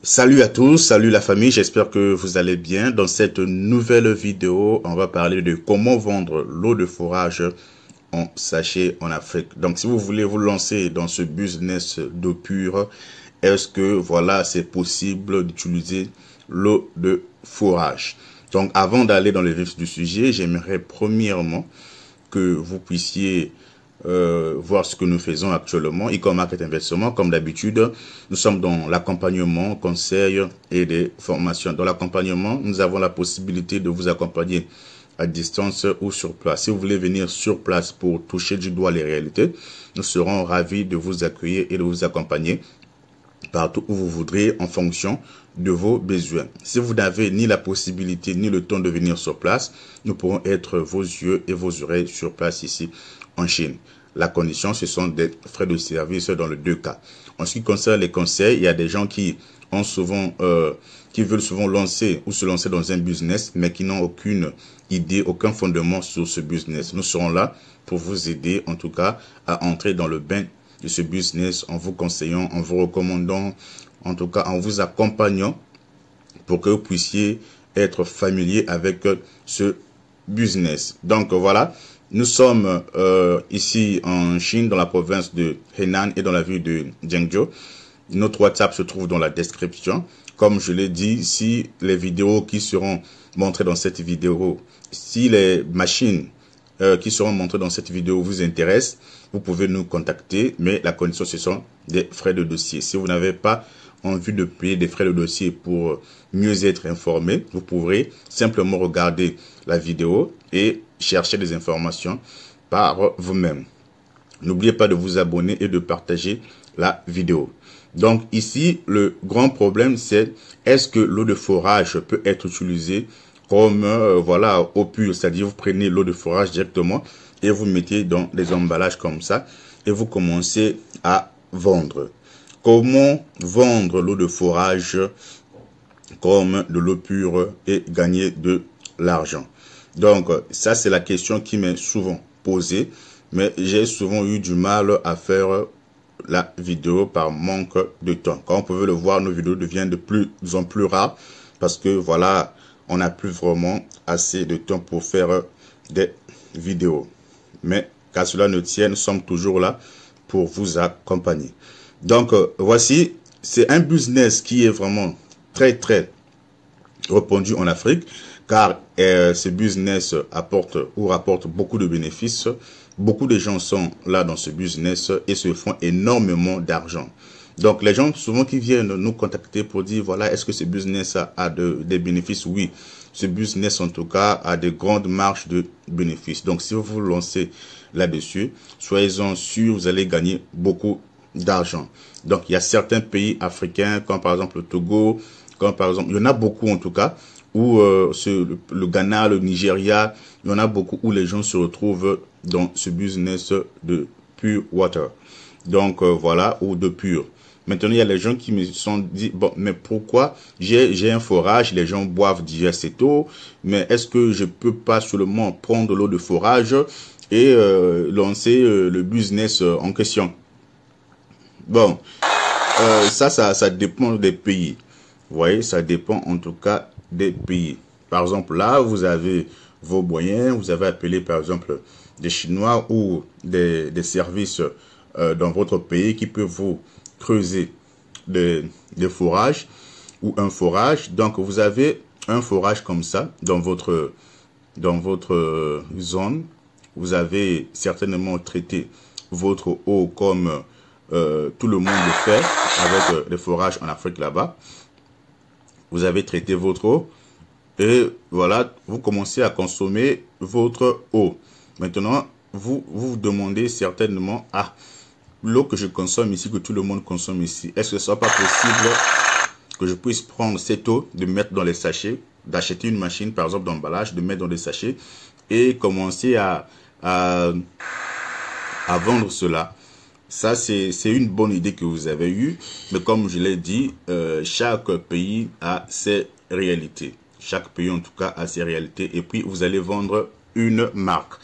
Salut à tous, salut la famille, j'espère que vous allez bien. Dans cette nouvelle vidéo, on va parler de comment vendre l'eau de forage en sachet en Afrique. Donc si vous voulez vous lancer dans ce business d'eau pure, est-ce que voilà, c'est possible d'utiliser l'eau de forage? Donc avant d'aller dans le vif du sujet, j'aimerais premièrement que vous puissiez voir ce que nous faisons actuellement. E-com Market Investissement, comme d'habitude, nous sommes dans l'accompagnement, conseil et des formations. Dans l'accompagnement, nous avons la possibilité de vous accompagner à distance ou sur place. Si vous voulez venir sur place pour toucher du doigt les réalités, nous serons ravis de vous accueillir et de vous accompagner partout où vous voudrez en fonction de vos besoins. Si vous n'avez ni la possibilité ni le temps de venir sur place, nous pourrons être vos yeux et vos oreilles sur place ici en Chine. La condition, ce sont des frais de service dans les deux cas. En ce qui concerne les conseils, il y a des gens qui ont souvent, qui veulent souvent lancer ou se lancer dans un business, mais qui n'ont aucune idée, aucun fondement sur ce business. Nous serons là pour vous aider, en tout cas, à entrer dans le bain de ce business en vous conseillant, en vous recommandant, en tout cas, en vous accompagnant pour que vous puissiez être familier avec ce business. Donc, voilà. Nous sommes ici en Chine, dans la province de Henan et dans la ville de Zhengzhou. Notre WhatsApp se trouve dans la description. Comme je l'ai dit, si les vidéos qui seront montrées dans cette vidéo, si les machines qui seront montrées dans cette vidéo vous intéressent, vous pouvez nous contacter, mais la condition, ce sont des frais de dossier. Si vous n'avez pas envie de payer des frais de dossier pour mieux être informé, vous pourrez simplement regarder la vidéo et chercher des informations par vous-même. N'oubliez pas de vous abonner et de partager la vidéo. Donc ici, le grand problème, c'est est-ce que l'eau de forage peut être utilisée comme voilà, eau pure, c'est-à-dire vous prenez l'eau de forage directement et vous mettez dans des emballages comme ça et vous commencez à vendre. Comment vendre l'eau de forage comme de l'eau pure et gagner de l'argent? Donc, ça, c'est la question qui m'est souvent posée, mais j'ai souvent eu du mal à faire la vidéo par manque de temps. Comme vous pouvez le voir, nos vidéos deviennent de plus en plus rares parce que, voilà, on n'a plus vraiment assez de temps pour faire des vidéos. Mais, qu'à cela ne tienne, nous sommes toujours là pour vous accompagner. Donc, voici, c'est un business qui est vraiment très répandu en Afrique, car ce business apporte ou rapporte beaucoup de bénéfices. Beaucoup de gens sont là dans ce business et se font énormément d'argent. Donc, les gens souvent qui viennent nous contacter pour dire, voilà, est-ce que ce business a des bénéfices? Oui, ce business, en tout cas, a de grandes marges de bénéfices. Donc, si vous vous lancez là-dessus, soyez-en sûrs, vous allez gagner beaucoup d'argent. Donc, il y a certains pays africains, comme par exemple le Togo, comme par exemple, il y en a beaucoup en tout cas, où le Ghana, le Nigeria, il y en a beaucoup où les gens se retrouvent dans ce business de pure water. Donc, voilà, ou de pure. Maintenant, il y a les gens qui me sont dit, bon, mais pourquoi j'ai un forage, les gens boivent déjà cette eau, mais est-ce que je peux pas seulement prendre l'eau de forage et lancer le business en question? Bon, ça dépend des pays. Vous voyez, ça dépend en tout cas des pays. Par exemple, là, vous avez vos moyens, vous avez appelé par exemple des Chinois ou des services dans votre pays qui peuvent vous creuser des forages ou un forage. Donc, vous avez un forage comme ça dans votre zone. Vous avez certainement traité votre eau comme tout le monde le fait avec des forages en Afrique là-bas. Vous avez traité votre eau et voilà, vous commencez à consommer votre eau. Maintenant, vous vous demandez certainement, ah, l'eau que je consomme ici, que tout le monde consomme ici, est-ce que ce n'est pas possible que je puisse prendre cette eau, de mettre dans les sachets, d'acheter une machine par exemple d'emballage, de mettre dans des sachets et commencer à vendre cela? Ça, c'est une bonne idée que vous avez eue, mais comme je l'ai dit, chaque pays a ses réalités. Chaque pays, en tout cas, a ses réalités. Et puis, vous allez vendre une marque.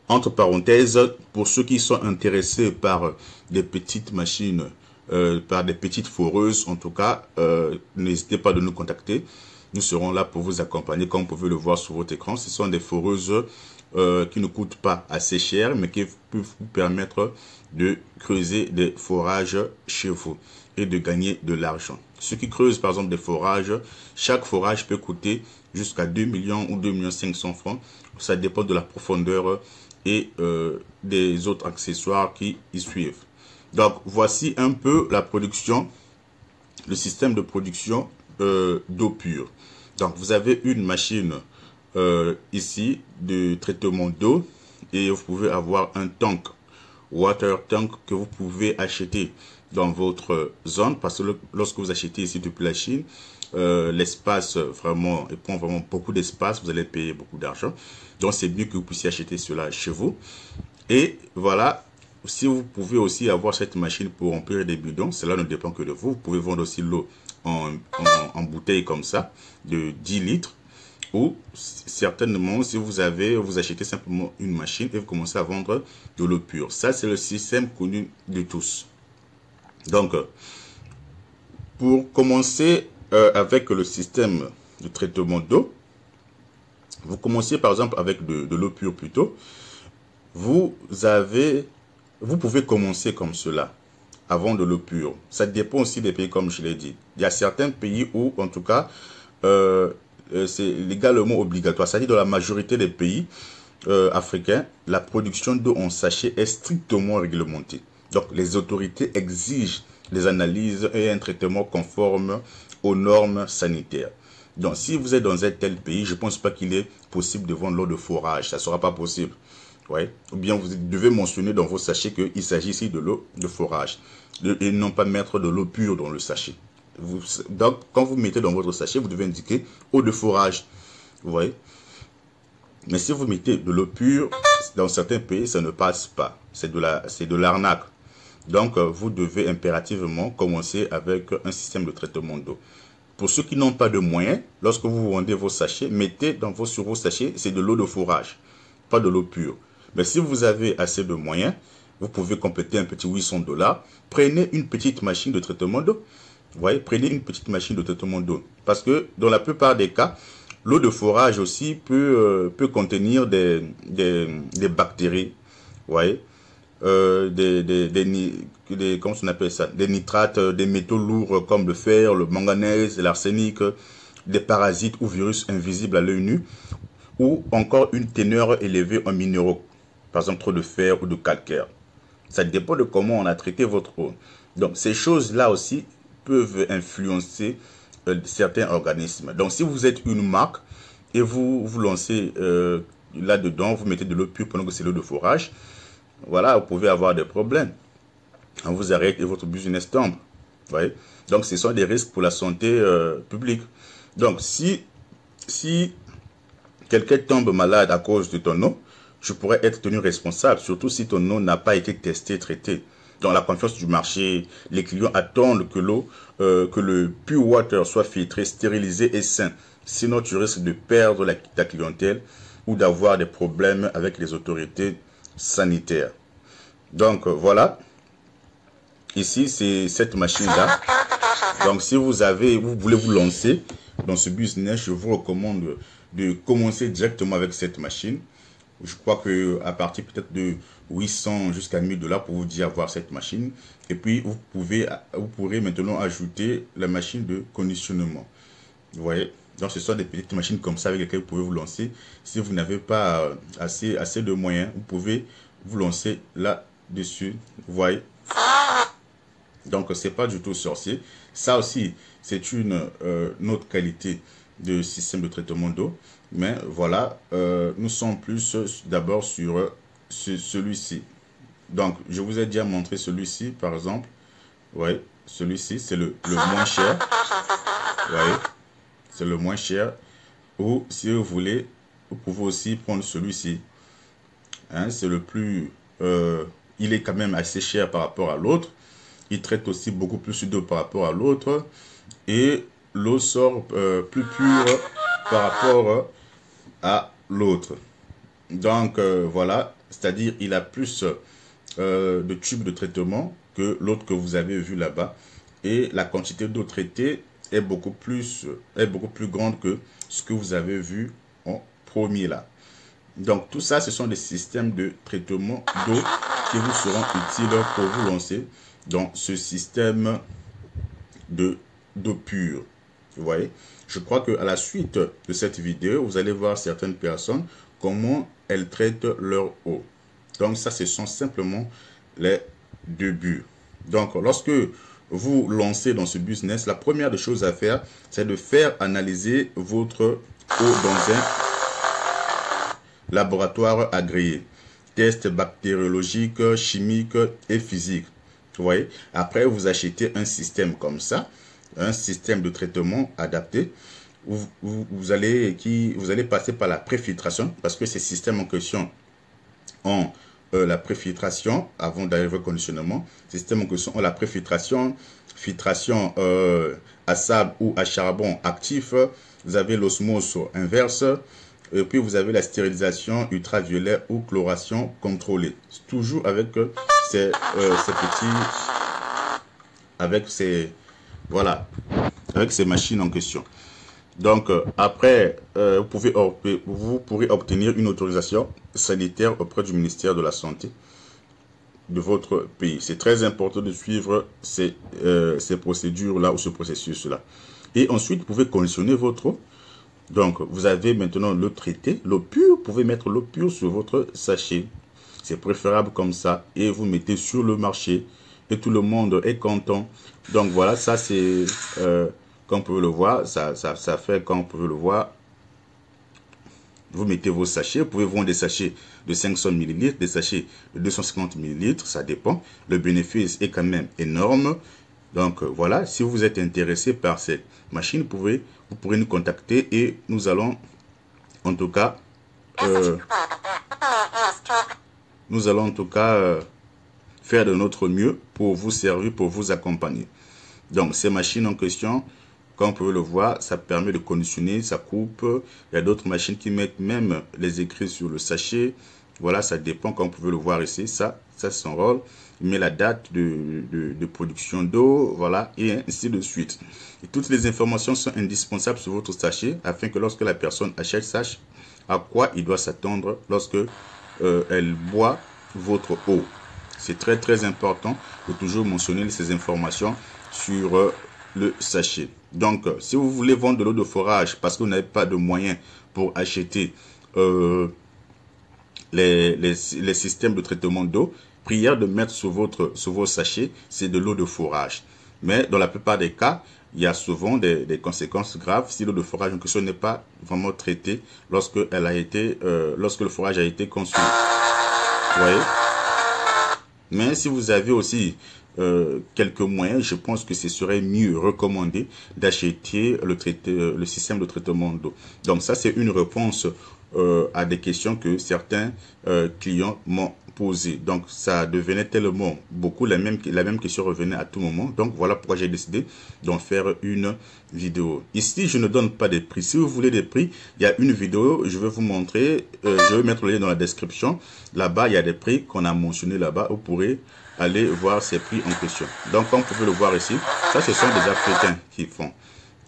Entre parenthèses, pour ceux qui sont intéressés par des petites machines par des petites foreuses. En tout cas, n'hésitez pas de nous contacter. Nous serons là pour vous accompagner, comme vous pouvez le voir sur votre écran. Ce sont des foreuses qui ne coûtent pas assez cher, mais qui peuvent vous permettre de creuser des forages chez vous et de gagner de l'argent. Ceux qui creusent par exemple des forages, chaque forage peut coûter jusqu'à 2 millions ou 2 500 000 francs. Ça dépend de la profondeur et des autres accessoires qui y suivent. Donc voici un peu la production, le système de production d'eau pure. Donc vous avez une machine ici de traitement d'eau et vous pouvez avoir un tank, water tank, que vous pouvez acheter dans votre zone, parce que lorsque vous achetez ici depuis la Chine, l'espace vraiment, il prend vraiment beaucoup d'espace, vous allez payer beaucoup d'argent. Donc c'est mieux que vous puissiez acheter cela chez vous. Et voilà, si vous pouvez aussi avoir cette machine pour remplir des bidons, cela ne dépend que de vous. Vous pouvez vendre aussi l'eau en bouteille comme ça, de 10 litres. Ou certainement, si vous achetez simplement une machine et vous commencez à vendre de l'eau pure. Ça, c'est le système connu de tous. Donc, pour commencer avec le système de traitement d'eau, vous commencez par exemple avec de l'eau pure plutôt. Vous pouvez commencer comme cela, avant de l'eau pure. Ça dépend aussi des pays, comme je l'ai dit. Il y a certains pays où, en tout cas, c'est légalement obligatoire. C'est-à-dire dans la majorité des pays africains, la production d'eau en sachet est strictement réglementée. Donc, les autorités exigent des analyses et un traitement conforme aux normes sanitaires. Donc, si vous êtes dans un tel pays, je ne pense pas qu'il est possible de vendre l'eau de forage. Ça ne sera pas possible. Ouais. Ou bien vous devez mentionner dans vos sachets qu'il s'agit ici de l'eau de forage. Et non pas mettre de l'eau pure dans le sachet. Donc, quand vous mettez dans votre sachet, vous devez indiquer eau de forage. Vous voyez? Mais si vous mettez de l'eau pure, dans certains pays, ça ne passe pas. C'est de l'arnaque. Donc, vous devez impérativement commencer avec un système de traitement d'eau. Pour ceux qui n'ont pas de moyens, lorsque vous vendez vos sachets, mettez sur vos sachets, c'est de l'eau de forage, pas de l'eau pure. Mais si vous avez assez de moyens, vous pouvez compléter un petit $800. Prenez une petite machine de traitement d'eau. Vous voyez, prenez une petite machine de traitement d'eau. Parce que dans la plupart des cas, l'eau de forage aussi peut contenir des bactéries. Vous voyez, comment on appelle ça, des nitrates, des métaux lourds comme le fer, le manganèse, l'arsenic, des parasites ou virus invisibles à l'œil nu, ou encore une teneur élevée en minéraux, par exemple trop de fer ou de calcaire. Ça dépend de comment on a traité votre eau. Donc ces choses-là aussi peuvent influencer certains organismes. Donc si vous êtes une marque et vous vous lancez là-dedans, vous mettez de l'eau pure pendant que c'est l'eau de forage, voilà, vous pouvez avoir des problèmes. On vous arrête et votre business tombe. Vous voyez? Donc ce sont des risques pour la santé publique. Donc si quelqu'un tombe malade à cause de ton eau, je pourrais être tenu responsable, surtout si ton eau n'a pas été testée, traitée. Dans la confiance du marché, les clients attendent que le pure water soit filtré, stérilisé et sain. Sinon, tu risques de perdre ta clientèle ou d'avoir des problèmes avec les autorités sanitaires. Donc, voilà. Ici, c'est cette machine-là. Donc, si vous voulez vous lancer dans ce business, je vous recommande de commencer directement avec cette machine. Je crois que à partir peut-être de 800 jusqu'à $1000 pour vous dire avoir cette machine. Et puis, vous pourrez maintenant ajouter la machine de conditionnement. Vous voyez? Donc, ce sont des petites machines comme ça avec lesquelles vous pouvez vous lancer. Si vous n'avez pas assez de moyens, vous pouvez vous lancer là-dessus. Vous voyez? Donc, c'est pas du tout sorcier. Ça aussi, c'est une autre qualité de système de traitement d'eau. Mais voilà, nous sommes plus d'abord sur celui-ci. Donc, je vous ai déjà montré celui-ci, par exemple. Oui, celui-ci, c'est le moins cher. Vous voyez, c'est le moins cher. Ou, si vous voulez, vous pouvez aussi prendre celui-ci. Hein, c'est le plus... il est quand même assez cher par rapport à l'autre. Il traite aussi beaucoup plus d'eau par rapport à l'autre. Et l'eau sort plus pure par rapport à l'autre. Donc, voilà. C'est-à-dire, il a plus de tubes de traitement que l'autre que vous avez vu là-bas. Et la quantité d'eau traitée est beaucoup plus grande que ce que vous avez vu en premier là. Donc tout ça, ce sont des systèmes de traitement d'eau qui vous seront utiles pour vous lancer dans ce système d'eau pure. Vous voyez, je crois qu'à la suite de cette vidéo, vous allez voir certaines personnes, comment elles traitent leur eau. Donc ça, ce sont simplement les débuts. Donc lorsque vous lancez dans ce business, la première des choses à faire, c'est de faire analyser votre eau dans un laboratoire agréé. Tests bactériologiques, chimiques et physiques. Vous voyez, après vous achetez un système comme ça, un système de traitement adapté. Vous allez passer par la préfiltration, parce que ces systèmes en question ont la préfiltration avant d'arriver au conditionnement. Système en question ont la préfiltration, filtration à sable ou à charbon actif. Vous avez l'osmose inverse. Et puis vous avez la stérilisation ultraviolet ou chloration contrôlée. Toujours avec ces machines en question. Donc après, vous pourrez obtenir une autorisation sanitaire auprès du ministère de la Santé de votre pays. C'est très important de suivre ces procédures-là ou ce processus-là. Et ensuite, vous pouvez conditionner votre eau. Donc, vous avez maintenant l'eau traitée, l'eau pure. Vous pouvez mettre l'eau pure sur votre sachet. C'est préférable comme ça. Et vous mettez sur le marché. Et tout le monde est content. Donc, voilà, ça c'est, comme vous pouvez le voir, ça fait, comme vous pouvez le voir, vous mettez vos sachets. Vous pouvez vendre des sachets de 500 ml, des sachets de 250 ml. Ça dépend. Le bénéfice est quand même énorme. Donc voilà, si vous êtes intéressé par cette machine, vous pourrez nous contacter et nous allons en tout cas faire de notre mieux pour vous servir, pour vous accompagner. Donc ces machines en question, comme vous pouvez le voir, ça permet de conditionner, ça coupe. Il y a d'autres machines qui mettent même les écrits sur le sachet. Voilà, ça dépend, comme vous pouvez le voir ici, ça c'est son rôle. Il met la date de production d'eau, voilà, et ainsi de suite. Et toutes les informations sont indispensables sur votre sachet afin que lorsque la personne achète, sache à quoi il doit s'attendre lorsque elle boit votre eau. C'est très très important de toujours mentionner ces informations sur le sachet. Donc, si vous voulez vendre de l'eau de forage parce que vous n'avez pas de moyens pour acheter les systèmes de traitement d'eau, prière de mettre sur vos sachets, c'est de l'eau de forage. Mais dans la plupart des cas, il y a souvent des conséquences graves si l'eau de forage en question n'est pas vraiment traitée lorsque le forage a été conçu. Vous voyez? Mais si vous avez aussi quelques moyens, je pense que ce serait mieux recommandé d'acheter le système de traitement d'eau. Donc ça, c'est une réponse à des questions que certains clients m'ont posées. Donc ça devenait tellement beaucoup, la même question revenait à tout moment. Donc voilà pourquoi j'ai décidé d'en faire une vidéo. Ici, je ne donne pas des prix. Si vous voulez des prix, il y a une vidéo, je vais vous montrer, je vais mettre le lien dans la description. Là-bas, il y a des prix qu'on a mentionnés là-bas. Vous pourrez aller voir ces prix en question. Donc comme vous pouvez le voir ici, ça ce sont des Africains qui font.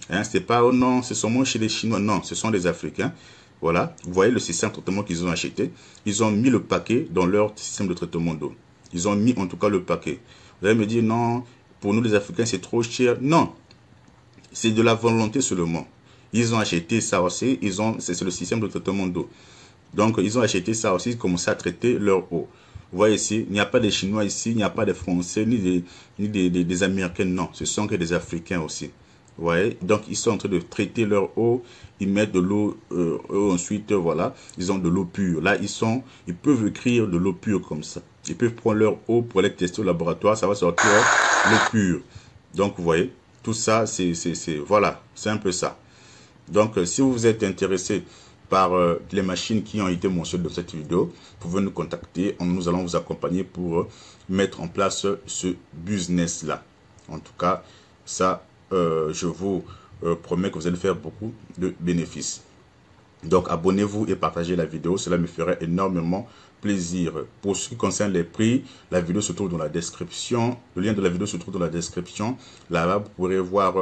Hein, c'est pas, oh non, c'est seulement chez les Chinois. Non, ce sont des Africains. Voilà, vous voyez le système de traitement qu'ils ont acheté. Ils ont mis le paquet dans leur système de traitement d'eau. Ils ont mis en tout cas le paquet. Vous allez me dire, non, pour nous les Africains, c'est trop cher. Non, c'est de la volonté seulement. Ils ont acheté ça aussi, c'est le système de traitement d'eau. Donc, ils ont acheté ça aussi, ils commencent à traiter leur eau. Vous voyez ici, il n'y a pas des Chinois ici, il n'y a pas des Français, ni des Américains, non. Ce sont que des Africains aussi. Vous voyez, donc ils sont en train de traiter leur eau, ils mettent de l'eau, ensuite, voilà, ils ont de l'eau pure. Là, ils peuvent écrire de l'eau pure comme ça. Ils peuvent prendre leur eau pour aller tester au laboratoire, ça va sortir l'eau pure. Donc, vous voyez, tout ça, voilà, c'est un peu ça. Donc, si vous êtes intéressé par les machines qui ont été mentionnées dans cette vidéo, vous pouvez nous contacter. Nous allons vous accompagner pour mettre en place ce business-là. En tout cas, ça, je vous promets que vous allez faire beaucoup de bénéfices. Donc abonnez-vous et partagez la vidéo, cela me ferait énormément plaisir. Pour ce qui concerne les prix, la vidéo se trouve dans la description. Le lien de la vidéo se trouve dans la description. Là-bas, vous pourrez voir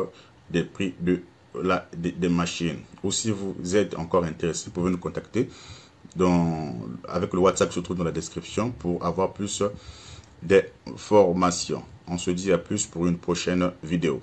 des prix des machines. Ou si vous êtes encore intéressé, vous pouvez nous contacter. Avec le WhatsApp qui se trouve dans la description pour avoir plus d'informations. On se dit à plus pour une prochaine vidéo.